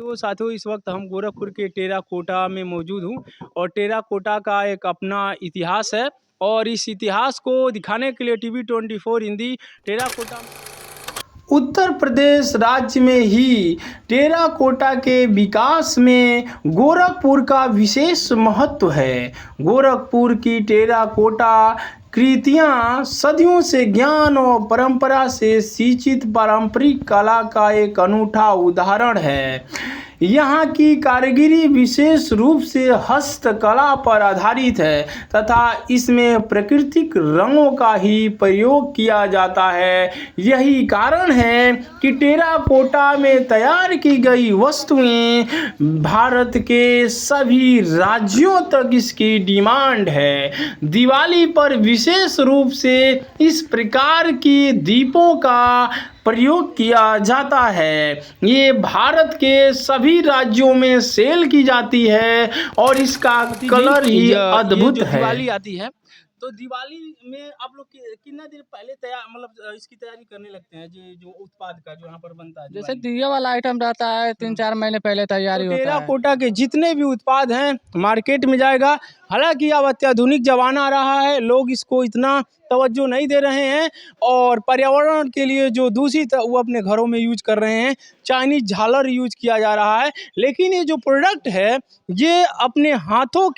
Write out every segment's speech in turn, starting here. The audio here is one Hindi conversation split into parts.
तो साथियों इस वक्त हम गोरखपुर के टेराकोटा में मौजूद हूँ और टेराकोटा का एक अपना इतिहास है और इस इतिहास को दिखाने के लिए TV 24 हिंदी टेराकोटा उत्तर प्रदेश राज्य में ही टेराकोटा के विकास में गोरखपुर का विशेष महत्व है। गोरखपुर की टेराकोटा कृतियाँ सदियों से ज्ञान और परंपरा से सिंचित पारंपरिक कला का एक अनूठा उदाहरण है। यहाँ की कारीगरी विशेष रूप से हस्तकला पर आधारित है तथा इसमें प्राकृतिक रंगों का ही प्रयोग किया जाता है। यही कारण है कि टेराकोटा में तैयार की गई वस्तुएं भारत के सभी राज्यों तक इसकी डिमांड है। दिवाली पर विशेष रूप से इस प्रकार की दीपों का प्रयोग किया जाता है। ये भारत के सभी राज्यों में सेल की जाती है और इसका कलर ही अद्भुत है। दिवाली आती है तो दिवाली में आप लोग कितना दिन पहले तैयार मतलब इसकी तैयारी करने लगते हैं जो उत्पाद का जो यहाँ पर बनता है? जैसे दिया वाला आइटम रहता है 3-4 महीने पहले तैयारी तो होता है। टेराकोटा के जितने भी उत्पाद हैं मार्केट में जाएगा। हालांकि अब अत्याधुनिक जमाना आ रहा है, लोग इसको इतना तवज्जो नहीं दे रहे हैं और पर्यावरण के लिए जो दूषित वो अपने घरों में यूज कर रहे हैं। चाइनीज झालर यूज किया जा रहा है, लेकिन ये जो प्रोडक्ट है ये अपने हाथों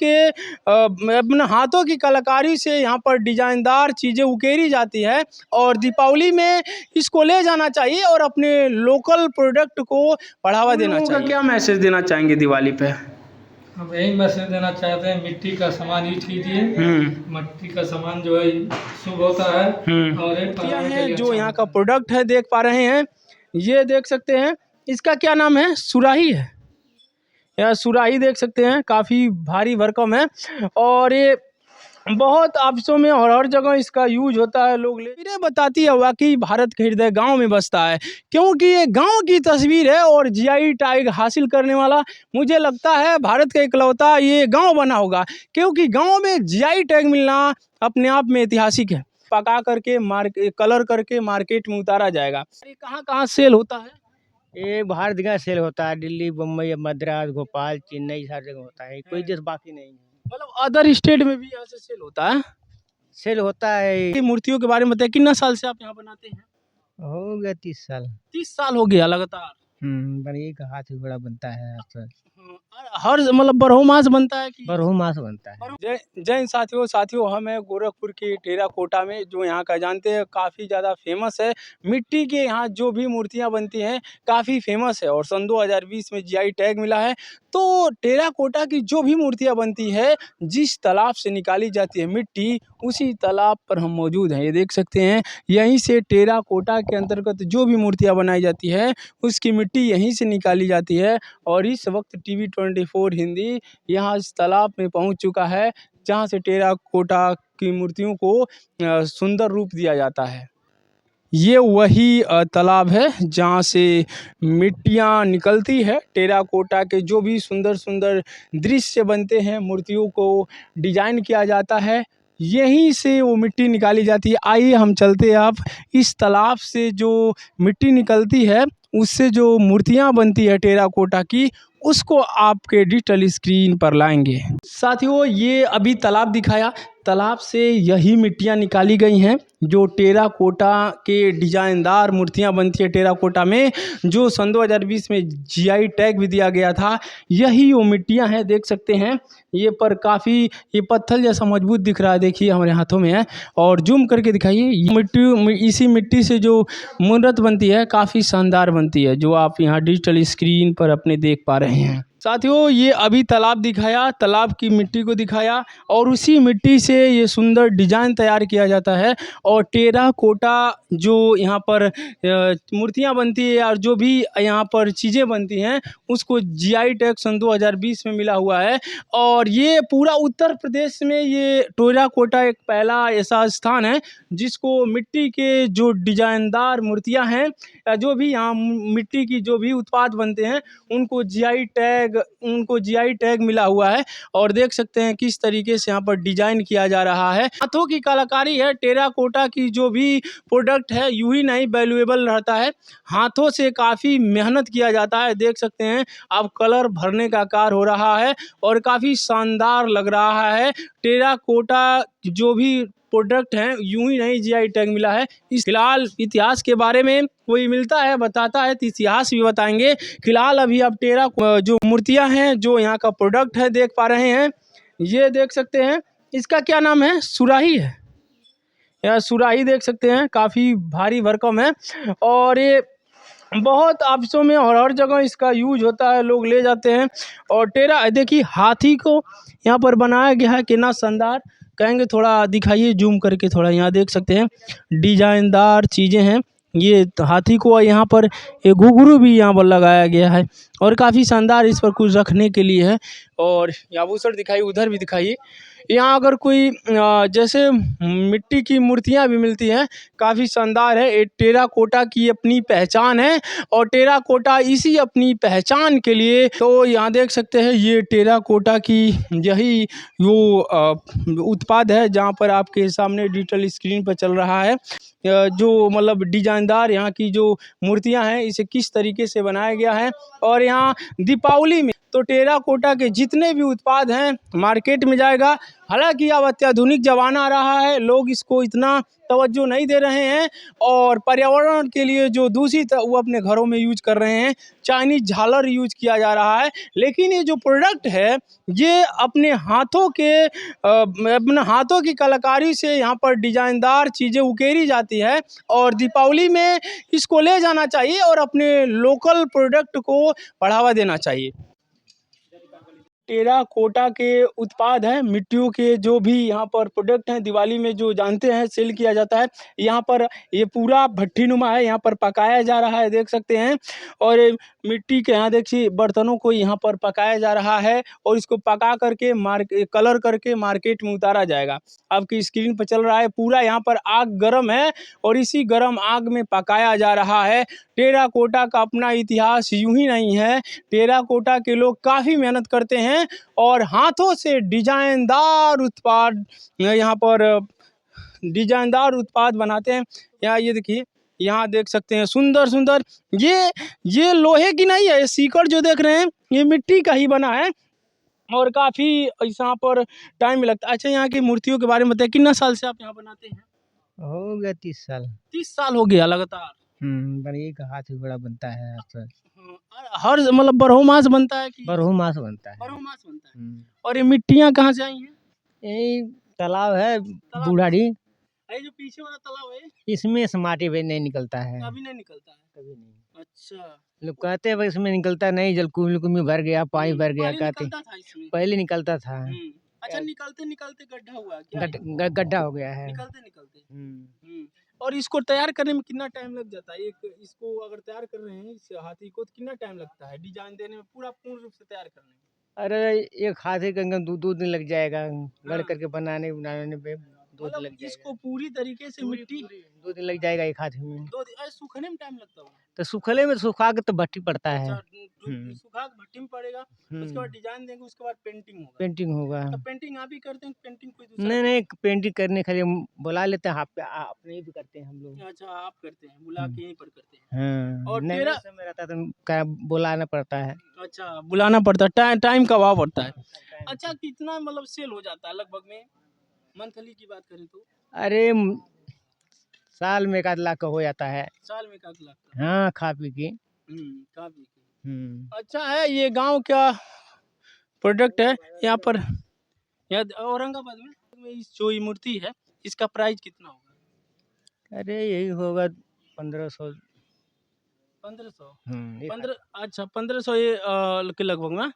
की कलाकारी से यहाँ पर डिजाइनदार चीज़ें उकेरी जाती है और दीपावली में इसको ले जाना चाहिए और अपने लोकल प्रोडक्ट को बढ़ावा देना चाहिए। क्या मैसेज देना चाहेंगे दिवाली पे? हम यही मैसेज देना चाहते हैं, मिट्टी का सामान यूज कीजिए। मिट्टी का सामान जो है शुभ होता है और एक जो यहाँ का प्रोडक्ट है देख पा रहे हैं, ये देख सकते हैं इसका क्या नाम है, सुराही है। यह सुराही देख सकते हैं, काफ़ी भारी भरकम है और ये बहुत ऑफिसों में और हर जगह इसका यूज होता है। लोग ये बताती है वाकई भारत के हृदय गांव में बसता है, क्योंकि ये गांव की तस्वीर है और जीआई टैग हासिल करने वाला मुझे लगता है भारत का इकलौता ये गांव बना होगा, क्योंकि गांव में जीआई टैग मिलना अपने आप में ऐतिहासिक है। पका करके कलर करके मार्केट में उतारा जाएगा। ये कहाँ कहाँ सेल होता है? ये बाहर जगह सेल होता है, दिल्ली, बम्बई, मद्रास, भोपाल, चेन्नई, हर जगह होता है। कोई देश बाकी नहीं है। मतलब अदर स्टेट में भी यहाँ से सेल होता है? सेल होता है। मूर्तियों के बारे में बताइए, कितना साल से आप यहाँ बनाते हैं? हो गया 30 साल। 30 साल हो गया लगातार? बड़ी का हाथ बड़ा बनता है। हर मतलब बरहो मास बनता है कि? बरहो मास बनता है। जय साथियों हम हैं गोरखपुर के टेराकोटा में, जो यहाँ का जानते हैं काफ़ी ज़्यादा फेमस है। मिट्टी के यहाँ जो भी मूर्तियाँ बनती हैं काफ़ी फेमस है और सन 2020 में जीआई टैग मिला है। तो टेराकोटा की जो भी मूर्तियाँ बनती है, जिस तालाब से निकाली जाती है मिट्टी, उसी तालाब पर हम मौजूद हैं। ये देख सकते हैं, यहीं से टेराकोटा के अंतर्गत जो भी मूर्तियाँ बनाई जाती है उसकी मिट्टी यहीं से निकाली जाती है और इस वक्त TV 24 हिंदी यहाँ इस तालाब में पहुँच चुका है, जहाँ से टेराकोटा की मूर्तियों को सुंदर रूप दिया जाता है। ये वही तालाब है जहाँ से मिट्टियाँ निकलती है। टेराकोटा के जो भी सुंदर सुंदर दृश्य बनते हैं, मूर्तियों को डिजाइन किया जाता है, यहीं से वो मिट्टी निकाली जाती है। आइए हम चलते हैं, आप इस तालाब से जो मिट्टी निकलती है उससे जो मूर्तियाँ बनती है टेराकोटा की, उसको आपके डिजिटल स्क्रीन पर लाएंगे। साथियों ये अभी तालाब दिखाया, तालाब से यही मिट्टियाँ निकाली गई हैं जो टेराकोटा के डिजाइनदार मूर्तियाँ बनती है टेराकोटा में, जो सन 2020 में जीआई टैग भी दिया गया था। यही वो मिट्टियाँ हैं, देख सकते हैं। ये पर काफ़ी ये पत्थर जैसा मजबूत दिख रहा है, देखिए हमारे हाथों में है और जूम करके दिखाइए। इसी मिट्टी से जो मूर्त बनती है काफ़ी शानदार बनती है, जो आप यहाँ डिजिटल स्क्रीन पर अपने देख पा रहे हैं। साथियों ये अभी तालाब दिखाया, तालाब की मिट्टी को दिखाया और उसी मिट्टी से ये सुंदर डिजाइन तैयार किया जाता है और टेराकोटा जो यहाँ पर मूर्तियाँ बनती है और जो भी यहाँ पर चीज़ें बनती हैं उसको जीआई टैग सन 2020 में मिला हुआ है। और ये पूरा उत्तर प्रदेश में ये टेराकोटा एक पहला ऐसा स्थान है जिसको मिट्टी के जो डिजाइनदार मूर्तियाँ हैं, जो भी यहाँ मिट्टी की जो भी उत्पाद बनते हैं उनको जीआई टैग टैग, उनको जीआई टैग मिला हुआ है। और देख सकते हैं किस तरीके से यहाँ पर डिजाइन किया जा रहा है। हाथों की कलाकारी है। टेराकोटा की जो भी प्रोडक्ट है यूं ही नहीं वैल्यूएबल रहता है, हाथों से काफ़ी मेहनत किया जाता है। देख सकते हैं अब कलर भरने का कार्य हो रहा है और काफ़ी शानदार लग रहा है। टेराकोटा जो भी प्रोडक्ट हैं यूं ही नहीं जीआई टैग मिला है। इस फिलहाल इतिहास के बारे में कोई मिलता है बताता है तो इतिहास भी बताएंगे। फिलहाल अभी आप जो मूर्तियां हैं जो यहाँ का प्रोडक्ट है देख पा रहे हैं, ये देख सकते हैं इसका क्या नाम है, सुराही है। यह सुराही देख सकते हैं काफ़ी भारी भरकम है और ये बहुत ऑफिसों में और हर जगह इसका यूज होता है, लोग ले जाते हैं। और देखिए हाथी को यहाँ पर बनाया गया है, कितना शानदार। कहेंगे थोड़ा दिखाइए जूम करके, थोड़ा यहाँ देख सकते हैं डिजाइनदार चीज़ें हैं। ये हाथी को यहाँ पर एक घुंघरू भी यहाँ पर लगाया गया है और काफ़ी शानदार इस पर कुछ रखने के लिए है। और आभूषण दिखाइए, उधर भी दिखाइए। यहाँ अगर कोई जैसे मिट्टी की मूर्तियाँ भी मिलती हैं, काफ़ी शानदार है। ये टेराकोटा की अपनी पहचान है और टेराकोटा इसी अपनी पहचान के लिए, तो यहाँ देख सकते हैं ये टेराकोटा की यही वो उत्पाद है जहाँ पर आपके सामने डिजिटल स्क्रीन पर चल रहा है। जो मतलब डिजाइनदार यहाँ की जो मूर्तियाँ हैं इसे किस तरीके से बनाया गया है। और यहाँ दीपावली में तो टेराकोटा के जितने भी उत्पाद हैं मार्केट में जाएगा। हालांकि अब अत्याधुनिक ज़माना आ रहा है, लोग इसको इतना तवज्जो नहीं दे रहे हैं और पर्यावरण के लिए जो दूषित है वो अपने घरों में यूज कर रहे हैं। चाइनीज झालर यूज किया जा रहा है, लेकिन ये जो प्रोडक्ट है ये अपने हाथों की कलाकारी से यहाँ पर डिजाइनदार चीज़ें उकेरी जाती है और दीपावली में इसको ले जाना चाहिए और अपने लोकल प्रोडक्ट को बढ़ावा देना चाहिए। टेराकोटा के उत्पाद हैं, मिट्टियों के जो भी यहाँ पर प्रोडक्ट हैं दिवाली में जो जानते हैं सेल किया जाता है। यहाँ पर ये पूरा भट्टीनुमा है, यहाँ पर पकाया जा रहा है देख सकते हैं। और ये मिट्टी के यहाँ देखिए बर्तनों को यहाँ पर पकाया जा रहा है और इसको पका करके कलर करके मार्केट में उतारा जाएगा। आपकी स्क्रीन पर चल रहा है, पूरा यहाँ पर आग गर्म है और इसी गर्म आग में पकाया जा रहा है। टेराकोटा का अपना इतिहास यूं ही नहीं है। टेराकोटा के लोग काफ़ी मेहनत करते हैं और हाथों से डिजाइनदार उत्पाद बनाते हैं। यहाँ ये देखिए, यहाँ देख सकते हैं सुंदर सुंदर, ये लोहे की नहीं है, ये सीकड़ जो देख रहे हैं ये मिट्टी का ही बना है और काफ़ी यहाँ पर टाइम लगता है। अच्छा, यहाँ की मूर्तियों के बारे में बताइए, कितना साल से आप यहाँ बनाते हैं? हो गया 30 साल। 30 साल हो गया लगातार? बढ़िया का हाथ भी बड़ा बनता है अक्सर। हर मतलब बरहो मास बनता है कि? बरहो मास बनता है। बरहो मास बनता है। और ये मिट्टियाँ कहाँ से आई हैं? यही तालाब है बूढ़ाड़ी, ये जो पीछे वाला तालाब है इसमें से माटी भी नहीं निकलता है। कभी नहीं निकलता है? कभी नहीं। अच्छा, लोग कहते हैं भाई इसमें निकलता नहीं, जल कुमी भर गया, पानी भर गया, पहले कहते निकलता था इसमें? पहले निकलता था। अच्छा, निकलते निकलते गड्ढा हुआ क्या? गड्ढा हो गया है। निकलते निकलते। और इसको तैयार करने में कितना टाइम लग जाता है? इसको अगर तैयार कर रहे हैं इस हाथी को तो कितना टाइम लगता है डिजाइन देने में, पूरा पूर्ण रूप से तैयार करने में? अरे एक हाथी का दो दिन लग जाएगा, गढ़ करके बनाने पे 2 दिन लग मतलब जाएगा। इसको पूरी तरीके से मिट्टी 2 दिन लग जाएगा एक हाथी में। 2 दिन? सूखने में टाइम लगता होगा? तो सूखले में सुखा के तो भट्टी पड़ता है। अच्छा, सूखा के भट्टी में पड़ेगा, उसके बाद डिजाइन देंगे, उसके बाद पेंटिंग होगा। पेंटिंग होगा। तो पेंटिंग आप ही करते हैं, पेंटिंग कोई दूसरा? नहीं पेंटिंग करने के लिए बुला लेते हैं, अपने ही भी करते हैं हम लोग। अच्छा, आप करते हैं, बुला के यहीं पर करते हैं। हाँ, और नहीं तेरा समय रहता तो क्या बुलाना पड़ता है। अच्छा, बुलाना पड़ता है, टाइम का अभाव पड़ता है। अच्छा, कितना मतलब सेल हो जाता है लगभग में, मंथली की बात करें तो? अरे साल में 1 लाख का हो जाता है। साल में 1 लाख का? हाँ, खा पी के। खा पी के। अच्छा है, ये गांव क्या प्रोडक्ट है यहाँ पर। यहाँ औरंगाबाद में इस जो ये मूर्ति है इसका प्राइस कितना होगा? अरे यही होगा 1500। 1500? 15। अच्छा, 1500 ये के लगभग में।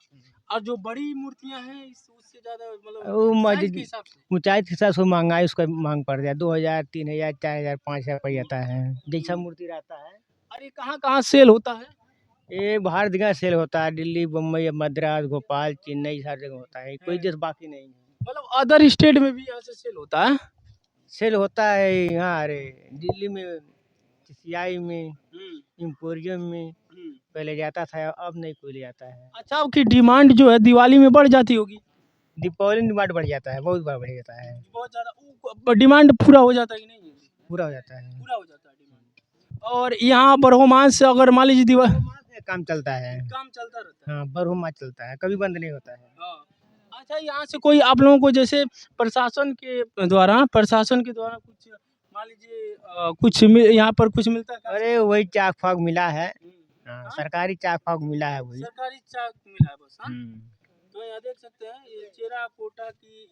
और जो बड़ी मूर्तियां हैं उससे ज्यादा मतलब साइज के हिसाब से? ऊंचाई के हिसाब से महंगाई उसका मांग पड़ जाए, 2000, 3000, 4000, 5000 पड़ जाता है, जैसा मूर्ति रहता है। अरे कहाँ कहाँ सेल होता है? ये बाहर जगह सेल होता है, दिल्ली, बम्बई, मद्रास, भोपाल, चेन्नई, हर जगह होता है, कोई देश बाकी नहीं है। मतलब अदर स्टेट में भी यहाँ से सेल होता है? सेल होता है यहाँ, अरे दिल्ली में, CCI में, एम्पोरियम में, पहले जाता था, अब नहीं कोई ले जाता है। अच्छा, आपकी डिमांड जो है दिवाली में बढ़ जाती होगी? दीपावली में डिमांड बढ़ जाता है, बहुत बार बढ़ जाता है, बहुत ज़्यादा डिमांड पूरा हो जाता है कि नहीं? पूरा हो जाता है। पूरा हो जाता है डिमांड। और यहाँ बरहोमास अगर मान लीजिए दिवाली बरहुमास से काम चलता है। काम चलता रहता है। हाँ, बरहुमास चलता है, कभी बंद नहीं होता है। हाँ। अच्छा, यहाँ से कोई आप लोगों को जैसे प्रशासन के द्वारा कुछ मान लीजिए कुछ यहाँ पर कुछ मिलता है? अरे वही चाक फाक मिला है। हाँ, हाँ? सरकारी चाक फाक मिला है वही। सरकारी चाक मिला है बस। हाँ? हम्म। तो यहाँ देख सकते हैं ये टेराकोटा की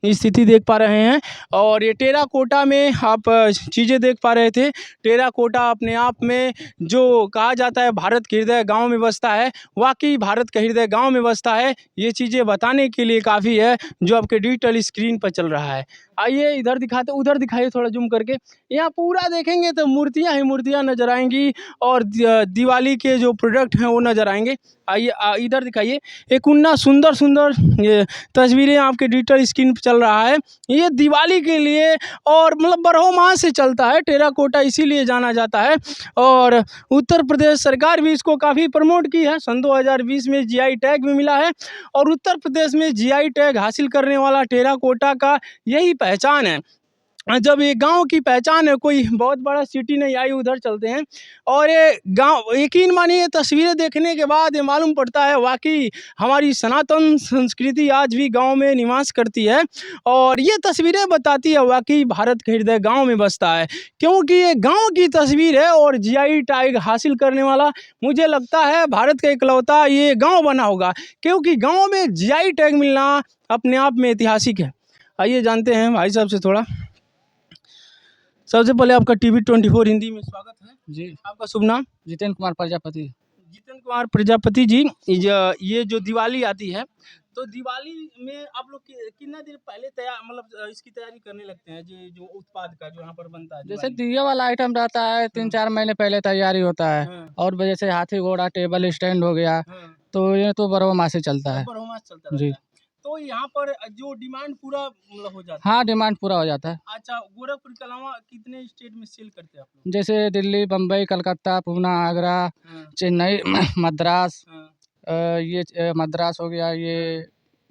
स्थिति देख पा रहे हैं। और ये टेराकोटा में आप चीज़ें देख पा रहे थे। टेराकोटा अपने आप में जो कहा जाता है भारत के हृदय गांव में बसता है, वाकई भारत के हृदय गांव में बसता है। ये चीज़ें बताने के लिए काफ़ी है जो आपके डिजिटल स्क्रीन पर चल रहा है। आइए इधर दिखाते, उधर दिखाइए थोड़ा जूम करके। यहाँ पूरा देखेंगे तो मूर्तियाँ ही मूर्तियाँ नज़र आएंगी और दिवाली के जो प्रोडक्ट हैं वो नज़र आएंगे। आइए इधर दिखाइए, एक उन्ना सुंदर सुंदर ये तस्वीरें आपके डिजिटल स्क्रीन पर चल रहा है। ये दिवाली के लिए और मतलब बरहोमास से चलता है टेराकोटा, इसीलिए जाना जाता है। और उत्तर प्रदेश सरकार भी इसको काफ़ी प्रमोट की है। सन 2020 में जीआई टैग भी मिला है और उत्तर प्रदेश में जीआई टैग हासिल करने वाला टेराकोटा का यही पहचान है। जब ये गांव की पहचान है, कोई बहुत बड़ा सिटी नहीं, आई उधर चलते हैं। और ये गांव, यकीन मानिए ये तस्वीरें देखने के बाद ये मालूम पड़ता है वाकई हमारी सनातन संस्कृति आज भी गांव में निवास करती है। और ये तस्वीरें बताती है वाकई भारत के हृदय गांव में बसता है, क्योंकि ये गांव की तस्वीर है। और जीआई टैग हासिल करने वाला मुझे लगता है भारत का इकलौता ये गाँव बना होगा, क्योंकि गाँव में जीआई टैग मिलना अपने आप में ऐतिहासिक है। आइए जानते हैं भाई साहब से थोड़ा। सबसे पहले आपका टीवी 24 हिंदी में स्वागत है जी। आपका शुभ नाम? जितेंद्र कुमार प्रजापति। जितेंद्र कुमार प्रजापति जी, ये जो दिवाली आती है तो दिवाली में आप लोग कितना देर पहले तैयार मतलब इसकी तैयारी करने लगते हैं? जो उत्पाद का जो यहाँ पर बनता है जैसे दिवाली दिया वाला आइटम रहता है 3-4 महीने पहले तैयारी होता है। हाँ। और जैसे हाथी घोड़ा टेबल स्टैंड हो गया, हाँ, तो ये तो बरहोमास से चलता है। बरहोमास चलता रहता जी। है। तो यहाँ पर जो डिमांड पूरा मतलब हो जाता हाँ, डिमांड पूरा हो जाता है। है। अच्छा, गोरखपुर के अलावा कितने स्टेट में सेल करते हैं आप लोग? जैसे दिल्ली, बम्बई, कलकत्ता, पूना, आगरा, हाँ, चेन्नई, मद्रास, हाँ, मद्रास हो गया, ये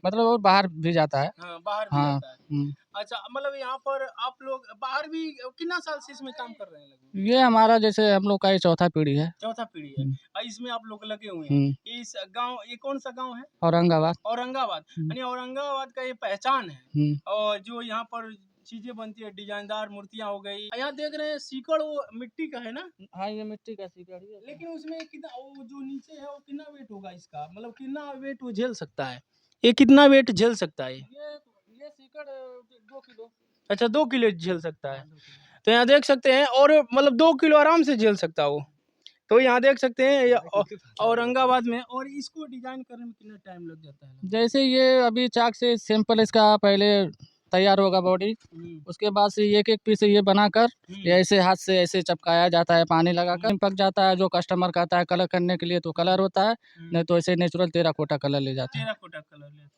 मतलब और बाहर भी जाता है। हाँ, बाहर भी हाँ। जाता है। अच्छा, मतलब यहाँ पर आप लोग बाहर भी कितना साल से इसमें काम कर रहे हैं लगभग? ये हमारा जैसे हम लोग का ये चौथा पीढ़ी है। चौथा पीढ़ी है। इसमें आप लोग लगे हुए हैं। हम्म। इस गांव, ये कौन सा गांव है? औरंगाबाद। औरंगाबाद। यानी औरंगाबाद का ये पहचान है। और जो यहाँ पर चीजें बनती है, डिजाइनदार मूर्तियां हो गई। यहाँ देख रहे हैं सीकड़, वो मिट्टी का है ना? हाँ, ये मिट्टी का सीकड़ है। लेकिन उसमें कितना, वो जो नीचे है वो कितना वेट होगा इसका, मतलब कितना वेट वो झेल सकता है? ये कितना वेट झेल सकता है? ये सीकड़ 2 किलो। अच्छा, 2 किलो झेल सकता है। तो यहाँ देख सकते हैं, और मतलब 2 किलो आराम से झेल सकता है वो। तो यहाँ देख सकते हैं ये औरंगाबाद में। और इसको डिजाइन करने में कितना टाइम लग जाता है? जैसे ये अभी चाक से सिंपल इसका पहले तैयार होगा बॉडी, उसके बाद से एक एक पीस ये बनाकर ये ऐसे हाथ से ऐसे चपकाया जाता है, पानी लगाकर पक जाता है। जो कस्टमर कहता है कलर करने के लिए तो कलर होता है, नहीं तो ऐसे नेचुरल टेराकोटा कलर ले जाते हैं। टेराकोटा कलर लेते हैं।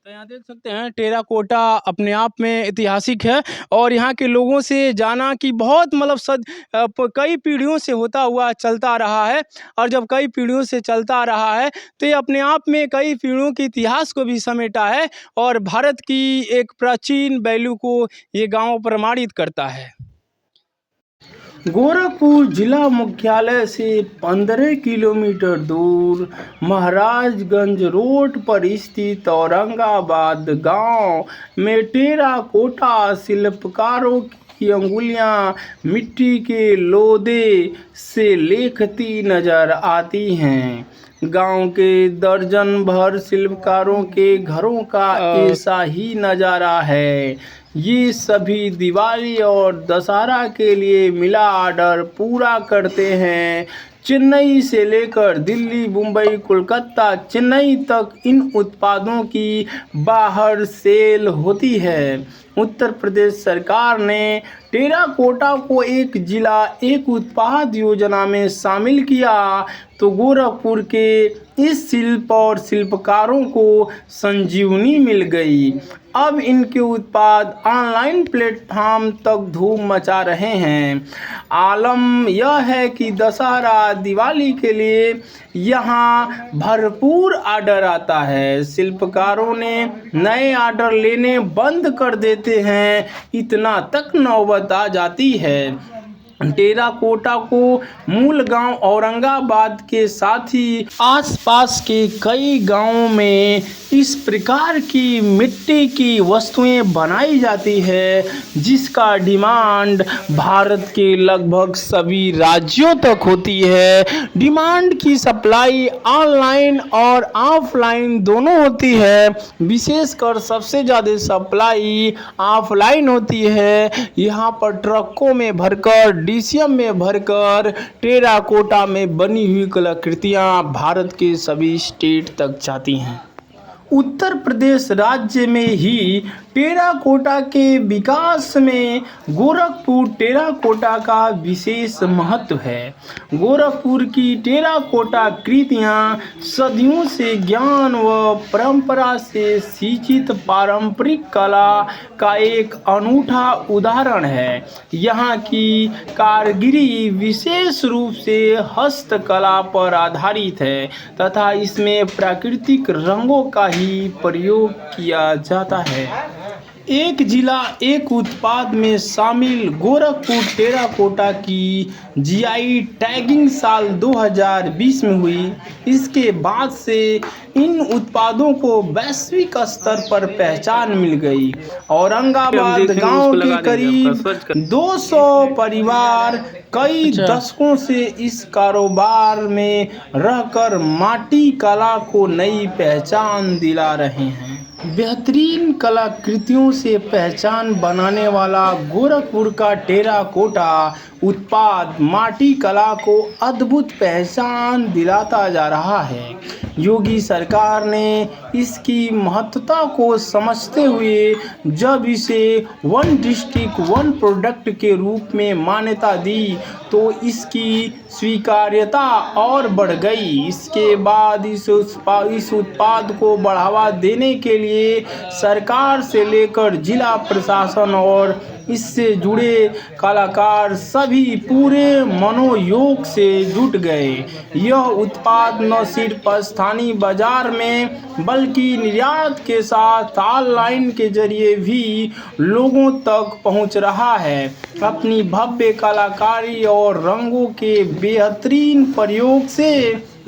तो यहाँ देख सकते हैं टेराकोटा अपने आप में ऐतिहासिक है। और यहाँ के लोगों से जाना कि बहुत मतलब कई पीढ़ियों से होता हुआ चलता रहा है। और जब कई पीढ़ियों से चलता रहा है तो ये अपने आप में कई पीढ़ियों के इतिहास को भी समेटा है और भारत की एक प्राचीन वैल्यू को ये गांव प्रमाणित करता है। गोरखपुर जिला मुख्यालय से 15 किलोमीटर दूर महाराजगंज रोड पर स्थित औरंगाबाद गांव में टेराकोटा शिल्पकारों की अंगुलियां मिट्टी के लोदे से लेखती नजर आती हैं। गांव के दर्जन भर शिल्पकारों के घरों का ऐसा ही नज़ारा है। ये सभी दिवाली और दशहरा के लिए मिला ऑर्डर पूरा करते हैं। चेन्नई से लेकर दिल्ली, मुंबई, कोलकाता, चेन्नई तक इन उत्पादों की बाहर सेल होती है। उत्तर प्रदेश सरकार ने टेराकोटा को एक जिला एक उत्पाद योजना में शामिल किया तो गोरखपुर के इस शिल्प और शिल्पकारों को संजीवनी मिल गई। अब इनके उत्पाद ऑनलाइन प्लेटफॉर्म तक धूम मचा रहे हैं। आलम यह है कि दशहरा दिवाली के लिए यहाँ भरपूर ऑर्डर आता है। शिल्पकारों ने नए ऑर्डर लेने बंद कर देते हैं, इतना तक नौबत आ जाती है। टेराकोटा को मूल गांव औरंगाबाद के साथ ही आसपास के कई गांवों में इस प्रकार की मिट्टी की वस्तुएं बनाई जाती है जिसका डिमांड भारत के लगभग सभी राज्यों तक होती है। डिमांड की सप्लाई ऑनलाइन और ऑफलाइन दोनों होती है। विशेषकर सबसे ज़्यादा सप्लाई ऑफलाइन होती है। यहाँ पर ट्रकों में भरकर डीसीएम में भरकर टेराकोटा में बनी हुई कलाकृतियाँ भारत के सभी स्टेट तक जाती हैं। उत्तर प्रदेश राज्य में ही टेराकोटा के विकास में गोरखपुर टेराकोटा का विशेष महत्व है। गोरखपुर की टेराकोटा कृतियाँ सदियों से ज्ञान व परंपरा से सिंचित पारंपरिक कला का एक अनूठा उदाहरण है। यहाँ की कारीगरी विशेष रूप से हस्तकला पर आधारित है तथा इसमें प्राकृतिक रंगों का ही प्रयोग किया जाता है। एक जिला एक उत्पाद में शामिल गोरखपुर टेराकोटा की जीआई टैगिंग साल 2020 में हुई। इसके बाद से इन उत्पादों को वैश्विक स्तर पर पहचान मिल गई। औरंगाबाद गांव के करीब 200 परिवार कई दशकों से इस कारोबार में रहकर माटी कला को नई पहचान दिला रहे हैं। बेहतरीन कलाकृतियों से पहचान बनाने वाला गोरखपुर का टेराकोटा उत्पाद माटी कला को अद्भुत पहचान दिलाता जा रहा है। योगी सरकार ने इसकी महत्ता को समझते हुए जब इसे वन डिस्ट्रिक्ट वन प्रोडक्ट के रूप में मान्यता दी तो इसकी स्वीकार्यता और बढ़ गई। इसके बाद इस उत्पाद को बढ़ावा देने के लिए सरकार से लेकर जिला प्रशासन और इससे जुड़े कलाकार सभी पूरे मनोयोग से जुट गए। यह उत्पाद न सिर्फ स्थानीय बाजार में बल्कि निर्यात के साथ ऑनलाइन के जरिए भी लोगों तक पहुंच रहा है। अपनी भव्य कलाकारी और रंगों के बेहतरीन प्रयोग से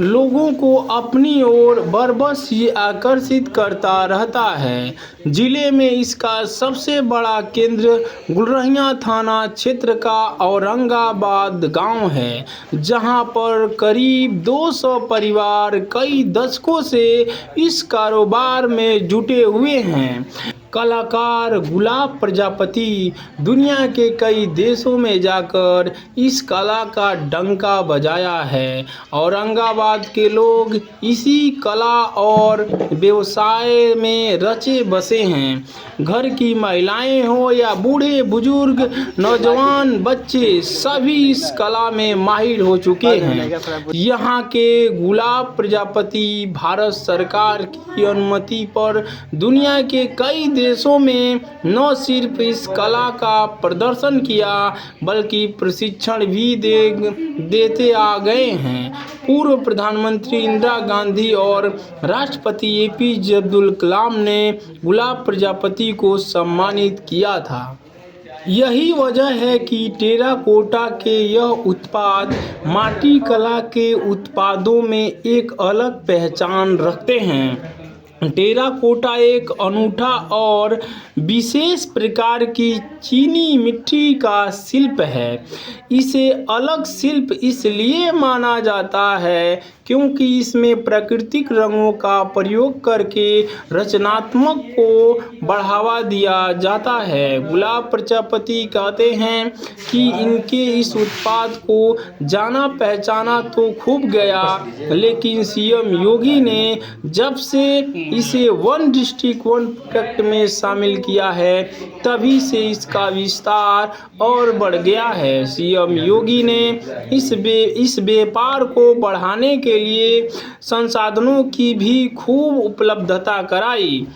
लोगों को अपनी ओर बरबस ये आकर्षित करता रहता है। जिले में इसका सबसे बड़ा केंद्र गुलरहिया थाना क्षेत्र का औरंगाबाद गांव है, जहां पर करीब 200 परिवार कई दशकों से इस कारोबार में जुटे हुए हैं। कलाकार गुलाब प्रजापति दुनिया के कई देशों में जाकर इस कला का डंका बजाया है। औरंगाबाद के लोग इसी कला और व्यवसाय में रचे बसे हैं। घर की महिलाएं हो या बूढ़े बुजुर्ग नौजवान बच्चे सभी इस कला में माहिर हो चुके हैं। यहाँ के गुलाब प्रजापति भारत सरकार की अनुमति पर दुनिया के कई देशों में न सिर्फ इस कला का प्रदर्शन किया बल्कि प्रशिक्षण भी देते आ गए हैं। पूर्व प्रधानमंत्री इंदिरा गांधी और राष्ट्रपति एपीजे अब्दुल कलाम ने गुलाब प्रजापति को सम्मानित किया था। यही वजह है कि टेराकोटा के यह उत्पाद माटी कला के उत्पादों में एक अलग पहचान रखते हैं। टेराकोटा एक अनूठा और विशेष प्रकार की चीनी मिट्टी का शिल्प है। इसे अलग शिल्प इसलिए माना जाता है क्योंकि इसमें प्राकृतिक रंगों का प्रयोग करके रचनात्मक को बढ़ावा दिया जाता है। गुलाब प्रजापति कहते हैं कि इनके इस उत्पाद को जाना पहचाना तो खूब गया, लेकिन सीएम योगी ने जब से इसे वन डिस्ट्रिक्ट वन प्रोडक्ट में शामिल किया है, तभी से इसका विस्तार और बढ़ गया है। सीएम योगी ने इस व्यापार को बढ़ाने के लिए संसाधनों की भी खूब उपलब्धता कराई।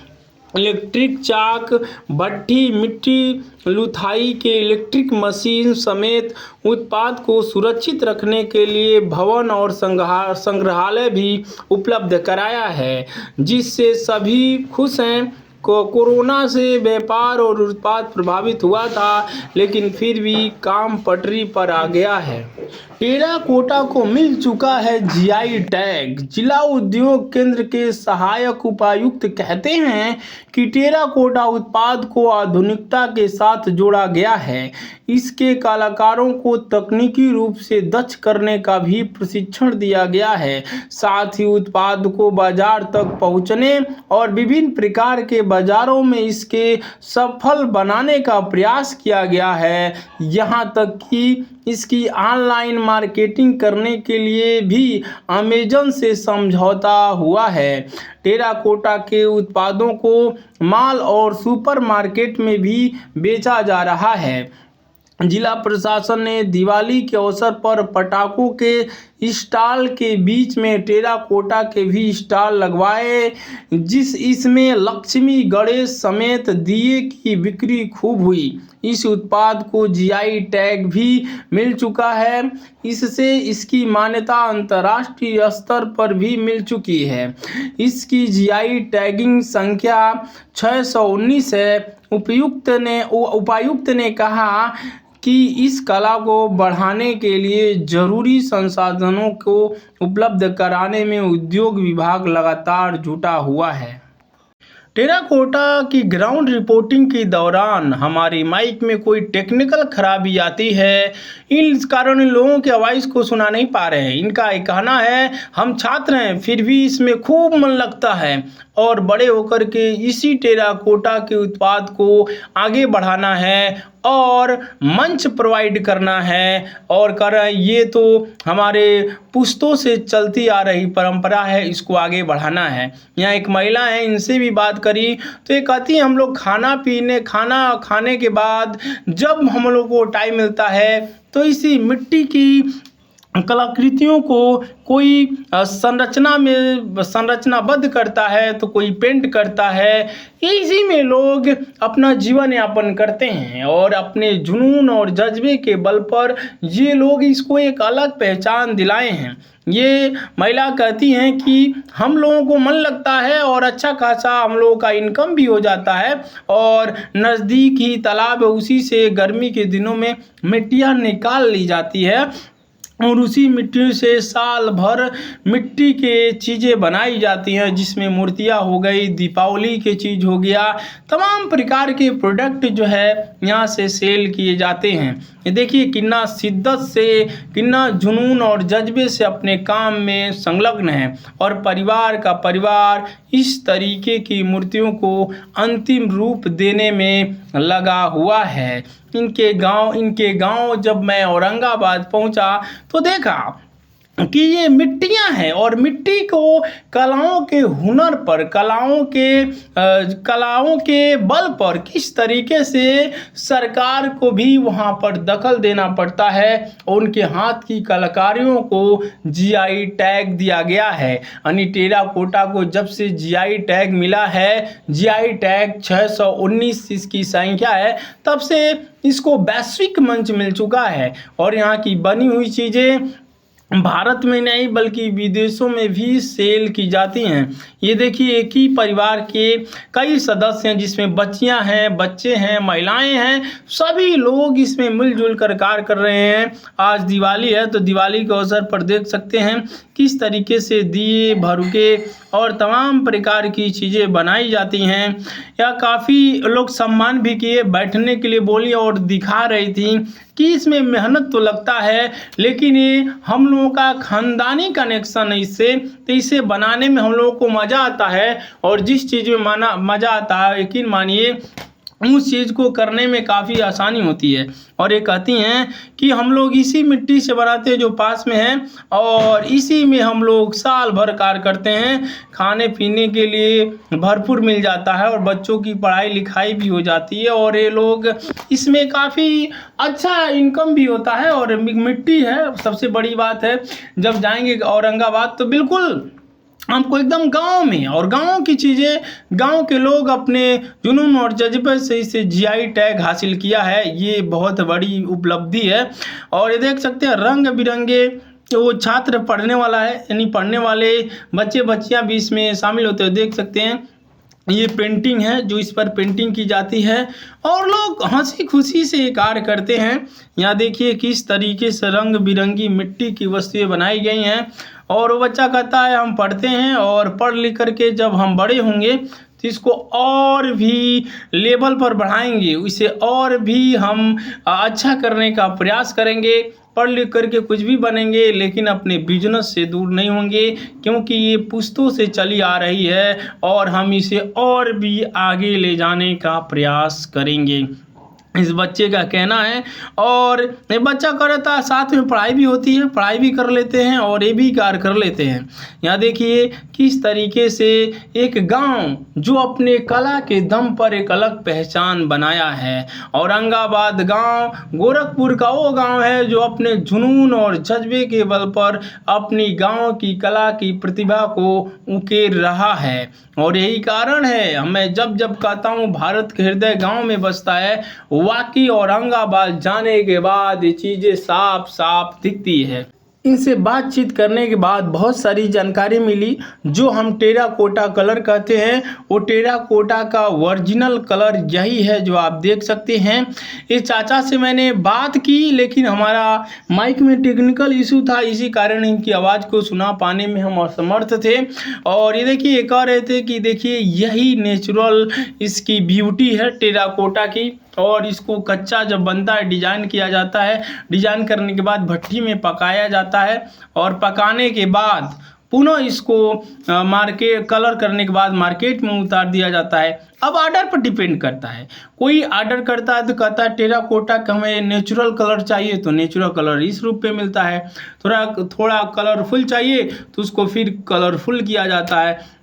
इलेक्ट्रिक चाक, भट्ठी, मिट्टी लुथाई के इलेक्ट्रिक मशीन समेत उत्पाद को सुरक्षित रखने के लिए भवन और संग्रहालय भी उपलब्ध कराया है, जिससे सभी खुश हैं। कोरोना से व्यापार और उत्पाद प्रभावित हुआ था, लेकिन फिर भी काम पटरी पर आ गया है। टेराकोटा को मिल चुका है जीआई टैग। जिला उद्योग केंद्र के सहायक उपायुक्त कहते हैं कि टेराकोटा उत्पाद को आधुनिकता के साथ जोड़ा गया है। इसके कलाकारों को तकनीकी रूप से दक्ष करने का भी प्रशिक्षण दिया गया है। साथ ही उत्पाद को बाजार तक पहुंचने और विभिन्न प्रकार के बाजारों में इसके सफल बनाने का प्रयास किया गया है। यहाँ तक कि इसकी ऑनलाइन मार्केटिंग करने के लिए भी अमेजन से समझौता हुआ है। टेराकोटा के उत्पादों को मॉल और सुपरमार्केट में भी बेचा जा रहा है। जिला प्रशासन ने दिवाली के अवसर पर पटाखों के स्टॉल के बीच में टेराकोटा के भी स्टॉल लगवाए, इसमें लक्ष्मी, गणेश समेत दिए की बिक्री खूब हुई। इस उत्पाद को जीआई टैग भी मिल चुका है। इससे इसकी मान्यता अंतर्राष्ट्रीय स्तर पर भी मिल चुकी है। इसकी जीआई टैगिंग संख्या 619 है। उपायुक्त ने कहा कि इस कला को बढ़ाने के लिए जरूरी संसाधनों को उपलब्ध कराने में उद्योग विभाग लगातार जुटा हुआ है। टेराकोटा की ग्राउंड रिपोर्टिंग के दौरान हमारी माइक में कोई टेक्निकल खराबी आती है, इस कारण इन लोगों की आवाज़ को सुना नहीं पा रहे हैं। इनका एक कहना है, हम छात्र हैं फिर भी इसमें खूब मन लगता है और बड़े होकर के इसी टेराकोटा के उत्पाद को आगे बढ़ाना है और मंच प्रोवाइड करना है। और कर ये तो हमारे पुश्तों से चलती आ रही परंपरा है, इसको आगे बढ़ाना है। यहाँ एक महिला है, इनसे भी बात करी तो ये कहती है, हम लोग खाना खाने के बाद जब हम लोग को टाइम मिलता है तो इसी मिट्टी की कलाकृतियों को कोई संरचनाबद्ध करता है तो कोई पेंट करता है। इसी में लोग अपना जीवन यापन करते हैं और अपने जुनून और जज्बे के बल पर ये लोग इसको एक अलग पहचान दिलाए हैं। ये महिला कहती हैं कि हम लोगों को मन लगता है और अच्छा खासा हम लोगों का इनकम भी हो जाता है और नज़दीक ही तालाब है, उसी से गर्मी के दिनों में मिट्टियाँ निकाल ली जाती है और उसी मिट्टी से साल भर मिट्टी के चीज़ें बनाई जाती हैं, जिसमें मूर्तियाँ हो गई, दीपावली के चीज़ हो गया, तमाम प्रकार के प्रोडक्ट जो है यहाँ से सेल किए जाते हैं। ये देखिए कितना शिद्दत से, कितना जुनून और जज्बे से अपने काम में संलग्न है और परिवार का परिवार इस तरीके की मूर्तियों को अंतिम रूप देने में लगा हुआ है। इनके गांव जब मैं औरंगाबाद पहुंचा तो देखा कि ये मिट्टियां हैं और मिट्टी को कलाओं के हुनर पर, कलाओं के बल पर किस तरीके से सरकार को भी वहां पर दखल देना पड़ता है और उनके हाथ की कलाकारियों को जीआई टैग दिया गया है। यानी टेराकोटा को जब से जीआई टैग मिला है, जीआई टैग 619 इसकी संख्या है, तब से इसको वैश्विक मंच मिल चुका है और यहाँ की बनी हुई चीज़ें भारत में नहीं बल्कि विदेशों में भी सेल की जाती हैं। ये देखिए एक ही परिवार के कई सदस्य हैं, जिसमें बच्चियां हैं, बच्चे हैं, महिलाएं हैं, सभी लोग इसमें मिलजुल कर कार्य कर रहे हैं। आज दिवाली है तो दिवाली के अवसर पर देख सकते हैं किस तरीके से दिए भरुके और तमाम प्रकार की चीज़ें बनाई जाती हैं। या काफ़ी लोग सम्मान भी किए, बैठने के लिए बोली और दिखा रही थी कि इसमें मेहनत तो लगता है, लेकिन ये हम लोगों का ख़ानदानी कनेक्शन है इससे, तो इसे बनाने में हम लोगों को मज़ा आता है। और जिस चीज़ में मज़ा आता है, यकीन मानिए उस चीज़ को करने में काफ़ी आसानी होती है। और ये कहती हैं कि हम लोग इसी मिट्टी से बनाते हैं जो पास में है, और इसी में हम लोग साल भर कार्य करते हैं। खाने पीने के लिए भरपूर मिल जाता है और बच्चों की पढ़ाई लिखाई भी हो जाती है, और ये लोग इसमें काफ़ी अच्छा इनकम भी होता है। और मिट्टी है, सबसे बड़ी बात है, जब जाएंगे औरंगाबाद तो बिल्कुल आपको एकदम गांव में, और गांव की चीज़ें, गांव के लोग अपने जुनून और जज्बे से इसे जीआई टैग हासिल किया है। ये बहुत बड़ी उपलब्धि है। और ये देख सकते हैं रंग बिरंगे वो छात्र पढ़ने वाला है, यानी पढ़ने वाले बच्चे बच्चियां भी इसमें शामिल होते हैं। देख सकते हैं ये पेंटिंग है जो इस पर पेंटिंग की जाती है, और लोग हंसी खुशी से ये कार्य करते हैं। यहाँ देखिए किस तरीके से रंग बिरंगी मिट्टी की वस्तुएं बनाई गई हैं। और वो बच्चा कहता है हम पढ़ते हैं, और पढ़ लिख करके जब हम बड़े होंगे तो इसको और भी लेवल पर बढ़ाएंगे, इसे और भी हम अच्छा करने का प्रयास करेंगे। पढ़ लिख करके कुछ भी बनेंगे, लेकिन अपने बिजनेस से दूर नहीं होंगे, क्योंकि ये पुश्तों से चली आ रही है, और हम इसे और भी आगे ले जाने का प्रयास करेंगे, इस बच्चे का कहना है। और ये बच्चा करता है, साथ में पढ़ाई भी होती है, पढ़ाई भी कर लेते हैं और ये भी कार्य कर लेते हैं। यहाँ देखिए किस तरीके से एक गांव जो अपने कला के दम पर एक अलग पहचान बनाया है। औरंगाबाद गांव गोरखपुर का वो गांव है जो अपने जुनून और जज्बे के बल पर अपनी गांव की कला की प्रतिभा को उकेर रहा है। और यही कारण है मैं जब जब कहता हूँ भारत के हृदय गांव में बसता है, वाकई औरंगाबाद जाने के बाद ये चीज़ें साफ साफ दिखती है। इनसे बातचीत करने के बाद बहुत सारी जानकारी मिली। जो हम टेराकोटा कलर कहते हैं, वो टेराकोटा का ओरिजिनल कलर यही है जो आप देख सकते हैं। इस चाचा से मैंने बात की, लेकिन हमारा माइक में टेक्निकल इशू था, इसी कारण इनकी आवाज़ को सुना पाने में हम असमर्थ थे। और ये देखिए कह रहे थे कि देखिए यही नेचुरल इसकी ब्यूटी है टेराकोटा की। और इसको कच्चा जब बनता है डिजाइन किया जाता है, डिजाइन करने के बाद भट्टी में पकाया जाता है, और पकाने के बाद पुनः इसको मार्केट कलर करने के बाद मार्केट में उतार दिया जाता है। अब ऑर्डर पर डिपेंड करता है, कोई ऑर्डर करता है तो कहता है टेराकोटा का हमें नेचुरल कलर चाहिए तो नेचुरल कलर इस रूप पे मिलता है, थोड़ा कलरफुल चाहिए तो उसको फिर कलरफुल किया जाता है।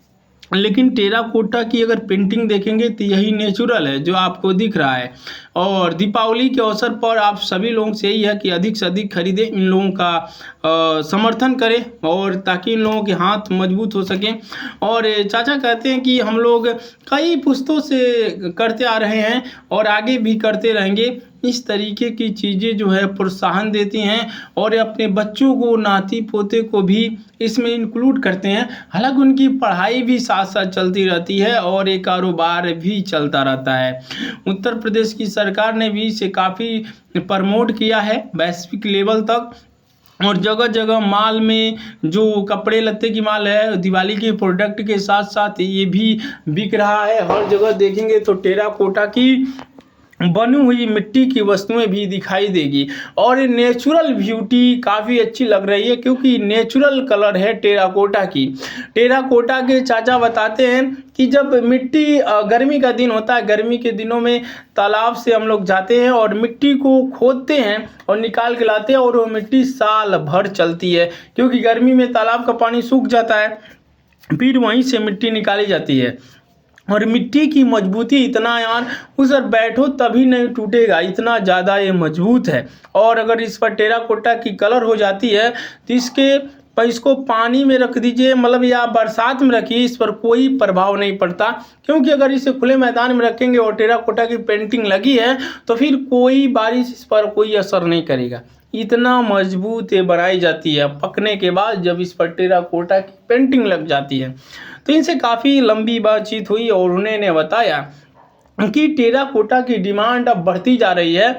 लेकिन टेराकोटा की अगर पेंटिंग देखेंगे तो यही नेचुरल है जो आपको दिख रहा है। और दीपावली के अवसर पर आप सभी लोगों से यही है कि अधिक से अधिक खरीदें, इन लोगों का समर्थन करें, और ताकि इन लोगों के हाथ मजबूत हो सकें। और चाचा कहते हैं कि हम लोग कई पुश्तों से करते आ रहे हैं और आगे भी करते रहेंगे। इस तरीके की चीज़ें जो है प्रोत्साहन देती हैं, और अपने बच्चों को, नाती पोते को भी इसमें इंक्लूड करते हैं। हालांकि उनकी पढ़ाई भी साथ साथ चलती रहती है और एक कारोबार भी चलता रहता है। उत्तर प्रदेश की सरकार ने भी इसे काफ़ी प्रमोट किया है वैश्विक लेवल तक, और जगह जगह माल में जो कपड़े लत्ते की माल है, दिवाली के प्रोडक्ट के साथ साथ ये भी बिक रहा है। हर जगह देखेंगे तो टेराकोटा की बनी हुई मिट्टी की वस्तुएं भी दिखाई देगी। और ये नेचुरल ब्यूटी काफ़ी अच्छी लग रही है, क्योंकि नेचुरल कलर है टेराकोटा की। टेराकोटा के चाचा बताते हैं कि जब मिट्टी गर्मी का दिन होता है, गर्मी के दिनों में तालाब से हम लोग जाते हैं और मिट्टी को खोदते हैं और निकाल के लाते हैं, और वो मिट्टी साल भर चलती है, क्योंकि गर्मी में तालाब का पानी सूख जाता है, फिर वहीं से मिट्टी निकाली जाती है। और मिट्टी की मजबूती इतना यार, उस पर बैठो तभी नहीं टूटेगा, इतना ज़्यादा ये मजबूत है। और अगर इस पर टेराकोटा की कलर हो जाती है तो इसको पानी में रख दीजिए, मतलब या बरसात में रखिए, इस पर कोई प्रभाव नहीं पड़ता। क्योंकि अगर इसे खुले मैदान में रखेंगे और टेराकोटा की पेंटिंग लगी है तो फिर कोई बारिश इस पर कोई असर नहीं करेगा, इतना मजबूत ये बनाई जाती है। पकने के बाद जब इस पर टेराकोटा की पेंटिंग लग जाती है, तो इनसे काफ़ी लंबी बातचीत हुई और उन्होंने बताया कि टेराकोटा की डिमांड अब बढ़ती जा रही है।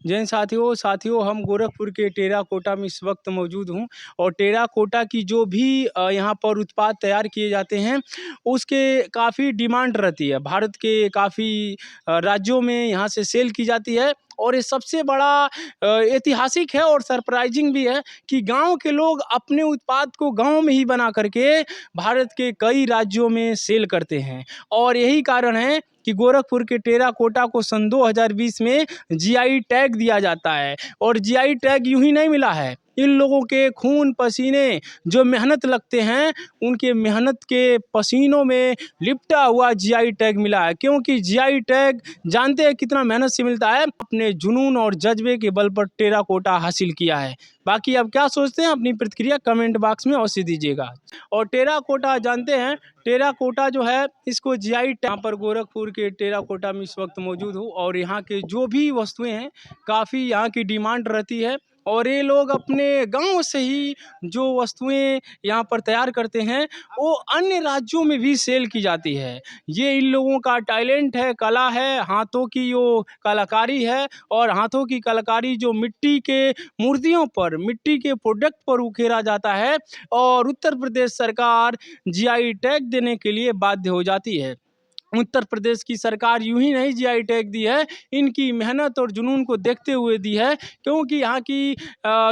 जैन साथियों हम गोरखपुर के टेराकोटा में इस वक्त मौजूद हूँ और टेराकोटा की जो भी यहाँ पर उत्पाद तैयार किए जाते हैं उसके काफ़ी डिमांड रहती है। भारत के काफ़ी राज्यों में यहाँ से सेल की जाती है और ये सबसे बड़ा ऐतिहासिक है और सरप्राइजिंग भी है कि गांव के लोग अपने उत्पाद को गांव में ही बना करके भारत के कई राज्यों में सेल करते हैं। और यही कारण है कि गोरखपुर के टेराकोटा को सन 2020 में जीआई टैग दिया जाता है। और जीआई टैग यूं ही नहीं मिला है, इन लोगों के खून पसीने जो मेहनत लगते हैं उनके मेहनत के पसीनों में लिपटा हुआ जीआई टैग मिला है। क्योंकि जीआई टैग जानते हैं कितना मेहनत से मिलता है, अपने जुनून और जज्बे के बल पर टेराकोटा हासिल किया है। बाकी अब क्या सोचते हैं अपनी प्रतिक्रिया कमेंट बॉक्स में अवश्य दीजिएगा। और टेराकोटा जानते हैं, टेराकोटा जो है इसको जीआई टैग, यहाँ पर गोरखपुर के टेराकोटा में इस वक्त मौजूद हूँ और यहाँ के जो भी वस्तुएं हैं काफ़ी यहाँ की डिमांड रहती है। और ये लोग अपने गांव से ही जो वस्तुएं यहाँ पर तैयार करते हैं वो अन्य राज्यों में भी सेल की जाती है। ये इन लोगों का टैलेंट है, कला है, हाथों की जो कलाकारी है। और हाथों की कलाकारी जो मिट्टी के मूर्तियों पर, मिट्टी के प्रोडक्ट पर उकेरा जाता है और उत्तर प्रदेश सरकार जीआई टैग देने के लिए बाध्य हो जाती है। उत्तर प्रदेश की सरकार यूं ही नहीं जीआई टैग दी है, इनकी मेहनत और जुनून को देखते हुए दी है। क्योंकि यहाँ की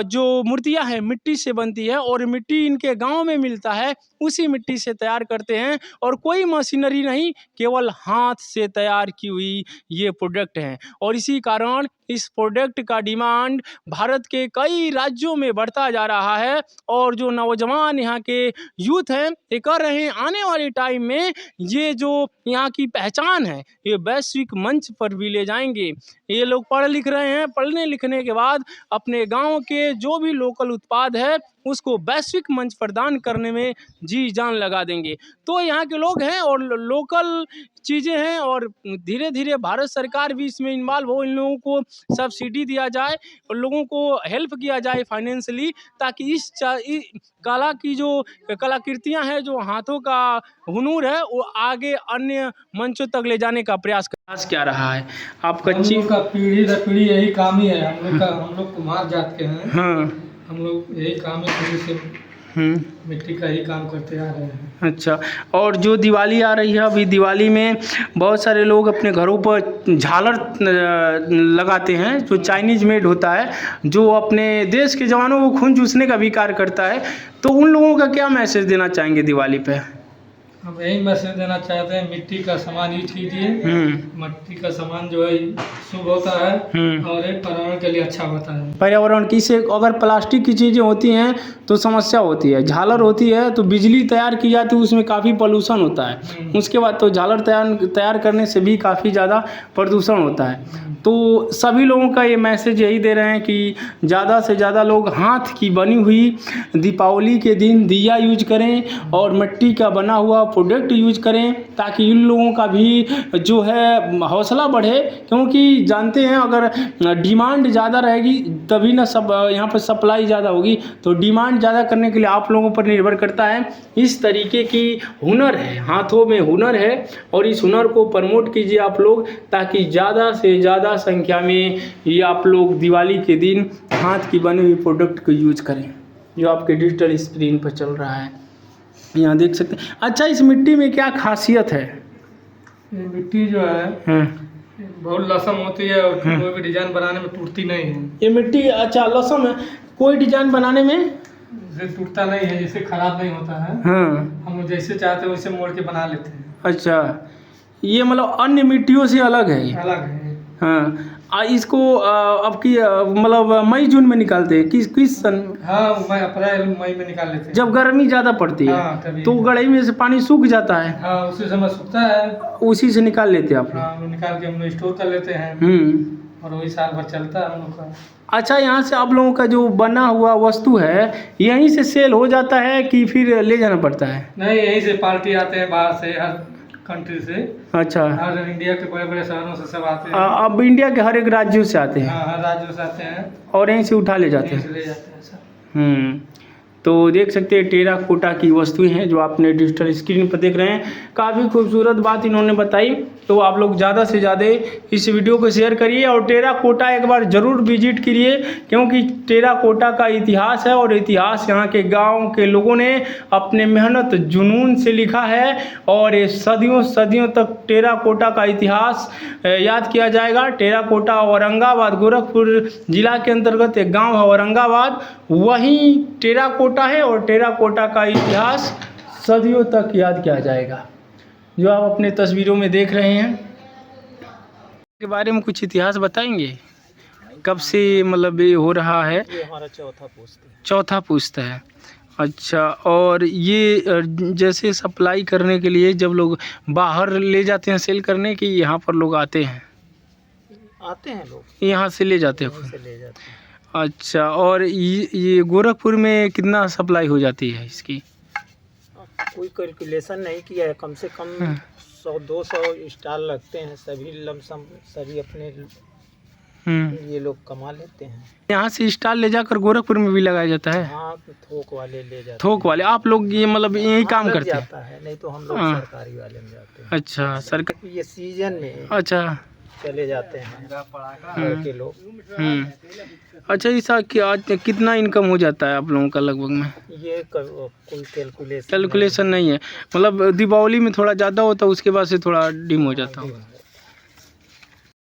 जो मूर्तियाँ हैं मिट्टी से बनती है और मिट्टी इनके गांव में मिलता है, उसी मिट्टी से तैयार करते हैं और कोई मशीनरी नहीं, केवल हाथ से तैयार की हुई ये प्रोडक्ट हैं। और इसी कारण इस प्रोडक्ट का डिमांड भारत के कई राज्यों में बढ़ता जा रहा है। और जो नौजवान यहाँ के यूथ हैं ये कर रहे हैं, आने वाले टाइम में ये जो यहाँ की पहचान है ये वैश्विक मंच पर भी ले जाएंगे। ये लोग पढ़ लिख रहे हैं, पढ़ने लिखने के बाद अपने गांव के जो भी लोकल उत्पाद है उसको वैश्विक मंच प्रदान करने में जी जान लगा देंगे। तो यहाँ के लोग हैं और लोकल चीज़ें हैं और धीरे धीरे भारत सरकार भी इसमें इन्वॉल्व हो, इन लोगों को सब्सिडी दिया जाए और लोगों को हेल्प किया जाए फाइनेंशियली, ताकि इस कला की जो कलाकृतियाँ हैं, जो हाथों का हुनर है वो आगे अन्य मंचों तक ले जाने का प्रयास क्या रहा है आपका? हम लोग का पीढ़ी दर पीढ़ी यही काम ही है। हम लोग कुम्हार जात के हैं। हाँ, हम लोग यही काम है, शुरू से मिट्टी का ही काम करते आ रहे हैं। अच्छा। और जो दिवाली आ रही है, अभी दिवाली में बहुत सारे लोग अपने घरों पर झालर लगाते हैं जो चाइनीज़ मेड होता है, जो अपने देश के जवानों को खून चूसने का भी कार्य करता है। तो उन लोगों का क्या मैसेज देना चाहेंगे दिवाली पे? हम यही मैसेज देना चाहते हैं, मिट्टी का सामान यूज कीजिए। मिट्टी का सामान जो है शुभ होता है और एक पर्यावरण के लिए अच्छा होता है। पर्यावरण की से अगर प्लास्टिक की चीज़ें होती हैं तो समस्या होती है, झालर होती है तो बिजली तैयार की जाती है, उसमें काफ़ी पोल्यूशन होता है। उसके बाद तो झालर तैयार करने से भी काफ़ी ज़्यादा प्रदूषण होता है। तो सभी लोगों का ये मैसेज यही दे रहे हैं कि ज़्यादा से ज़्यादा लोग हाथ की बनी हुई दीपावली के दिन दिया यूज करें और मिट्टी का बना हुआ प्रोडक्ट यूज करें, ताकि इन लोगों का भी जो है हौसला बढ़े। क्योंकि जानते हैं अगर डिमांड ज़्यादा रहेगी तभी ना सब यहाँ पर सप्लाई ज़्यादा होगी। तो डिमांड ज़्यादा करने के लिए आप लोगों पर निर्भर करता है। इस तरीके की हुनर है, हाथों में हुनर है और इस हुनर को प्रमोट कीजिए आप लोग, ताकि ज़्यादा से ज़्यादा संख्या में ये आप लोग दिवाली के दिन हाथ की बनी हुई प्रोडक्ट को यूज करें, जो आपके डिजिटल स्क्रीन पर चल रहा है, यहाँ देख सकते हैं। अच्छा, इस मिट्टी में क्या खासियत है? ये मिट्टी जो है बहुत लसम होती है और कोई भी डिजाइन बनाने में टूटती नहीं है। ये मिट्टी अच्छा लसम है, कोई डिजाइन बनाने में इसे टूटता नहीं है, जिससे खराब नहीं होता है। हाँ, हम जैसे चाहते हैं वैसे मोड़ के बना लेते हैं। अच्छा, ये मतलब अन्य मिट्टियों से अलग है ये? अलग है। हाँ, इसको अब की मतलब मई जून में निकालते हैं किस सन? हाँ, अप्रैल मई में निकाल लेते हैं, जब गर्मी ज़्यादा पड़ती है। हाँ, तो गढ़ई में से पानी सूख जाता है। हाँ, उसी समय सूखता है, उसी से निकाल लेते हैं आप लोग? हाँ, निकाल के हम लोग स्टोर कर लेते हैं और वही साल भर चलता है हम लोग का। अच्छा, यहाँ से आप लोगों का जो बना हुआ वस्तु है यहीं से सेल हो जाता है कि फिर ले जाना पड़ता है? नहीं, यहीं से पार्टी आते हैं बाहर से, हर कंट्री से। अच्छा, हर इंडिया के बड़े बड़े शहरों से सब आते हैं। अब इंडिया के हर एक राज्यों से आते हैं? हाँ, हर राज्यों से आते हैं और यहीं से उठा ले जाते हैं? ले जाते हैं सब। तो देख सकते हैं टेराकोटा की वस्तुएं हैं जो आपने डिजिटल स्क्रीन पर देख रहे हैं। काफ़ी खूबसूरत बात इन्होंने बताई तो आप लोग ज़्यादा से ज़्यादा इस वीडियो को शेयर करिए और टेराकोटा एक बार ज़रूर विजिट करिए, क्योंकि टेराकोटा का इतिहास है और इतिहास यहाँ के गांव के लोगों ने अपने मेहनत जुनून से लिखा है और ये सदियों सदियों तक टेराकोटा का इतिहास याद किया जाएगा। टेराकोटा औरंगाबाद, गोरखपुर जिला के अंतर्गत एक गांव है औरंगाबाद, वहीं टेराकोटा है और टेराकोटा का इतिहास सदियों तक याद किया जाएगा। जो आप अपने तस्वीरों में देख रहे हैं के बारे में कुछ इतिहास बताएंगे, कब से मतलब ये हो रहा है? ये हमारा चौथा पोस्ट है। चौथा पुश्त है। अच्छा, और ये जैसे सप्लाई करने के लिए जब लोग बाहर ले जाते हैं सेल करने की, यहाँ पर लोग आते हैं लोग यहाँ से ले जाते हैं? से ले जाते हैं। अच्छा, और ये गोरखपुर में कितना सप्लाई हो जाती है इसकी? कोई कैलकुलेशन नहीं किया है, कम से कम 100-200 स्टॉल लगते हैं, सभी लमसम सभी अपने ये लोग कमा लेते हैं। यहाँ से स्टॉल ले जाकर गोरखपुर में भी लगाया जाता है? हाँ, थोक वाले ले जाते थोक वाले आप लोग ये मतलब यही काम करते हैं? जाता है, नहीं तो हम लोग हाँ। सरकारी वाले में जाते हैं। अच्छा, सरकार ये सीजन में अच्छा चले जाते हैं लड़के लोग। अच्छा, ऐसा क्या कितना इनकम हो जाता है आप लोगों का लगभग में? ये कोई कैलकुलेशन कैलकुलेशन नहीं है, मतलब दीपावली में थोड़ा ज़्यादा होता है, उसके बाद से थोड़ा डिम हो जाता है।